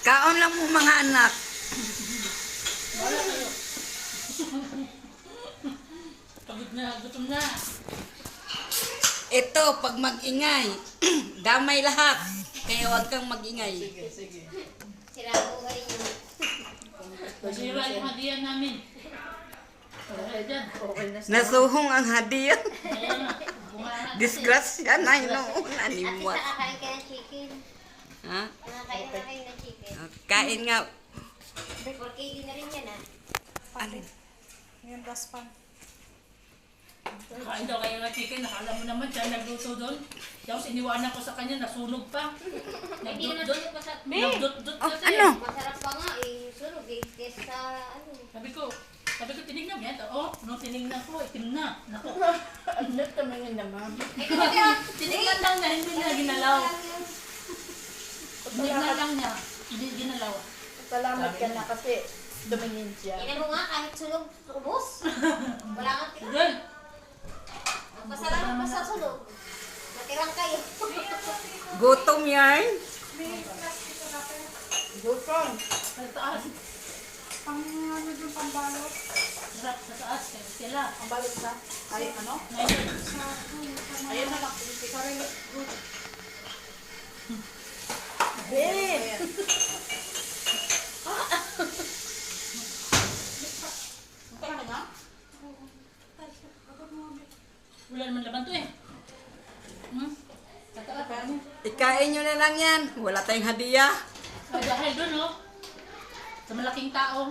Kaon lang mo mga anak. Wala kayo. Pagod na, gutom na. Ito, pag mag-ingay, damay lahat. Kaya huwag kang mag-ingay. Sige. Sinabuhay niyo. Masira yung hadiah namin. Wala dyan. Okay na siya. Nasuhong ang hadiah. Kaya nga, bumangat. Disgrasya na yun noon. At least Animwat. nakakain ka ng chicken. Ha? Nakakain na kayo ng chicken. Kain nga. 4 KG na rin yan ah. Alin? Ngayon, daspan. Kain daw kayo ng chicken. Nakala mo naman siya nagluto doon. Tapos iniwanan ko sa kanya, nasunog pa. Hindi naman Nagdut-dut. sunog pa sa... Nagdut-dut Oh, kasi. ano? Masarap pa nga eh. Sunog eh. Kesa ano. Sabi ko, tinignan mo yan. Oh, nung tinignan ko, itim na. Naku. Ano tumingin naman? Tinignan lang niya, hindi niya ginalaw. Tinignan lang niya, hindi ginalaw. Salamat ka na kasi tumingin siya. Ina mo nga kahit sunog, ubos. Wala kang tira. Doon. Masarap pa sa sunog. Natirang kayo. Gutom yan. Gutom. Sa taas. Pang ano yung pambalot? Sarap sa taas. Kaya sila. Ang balot sa? Ay, ano? Ngayon. Ayun na lang. Sorry. Ben! Parang na? Wala naman laban to eh. Hmm? Sa taas. Ikain nyo na lang yan. Wala tayong hadiah. Dahil doon oh. Sa malaking tao.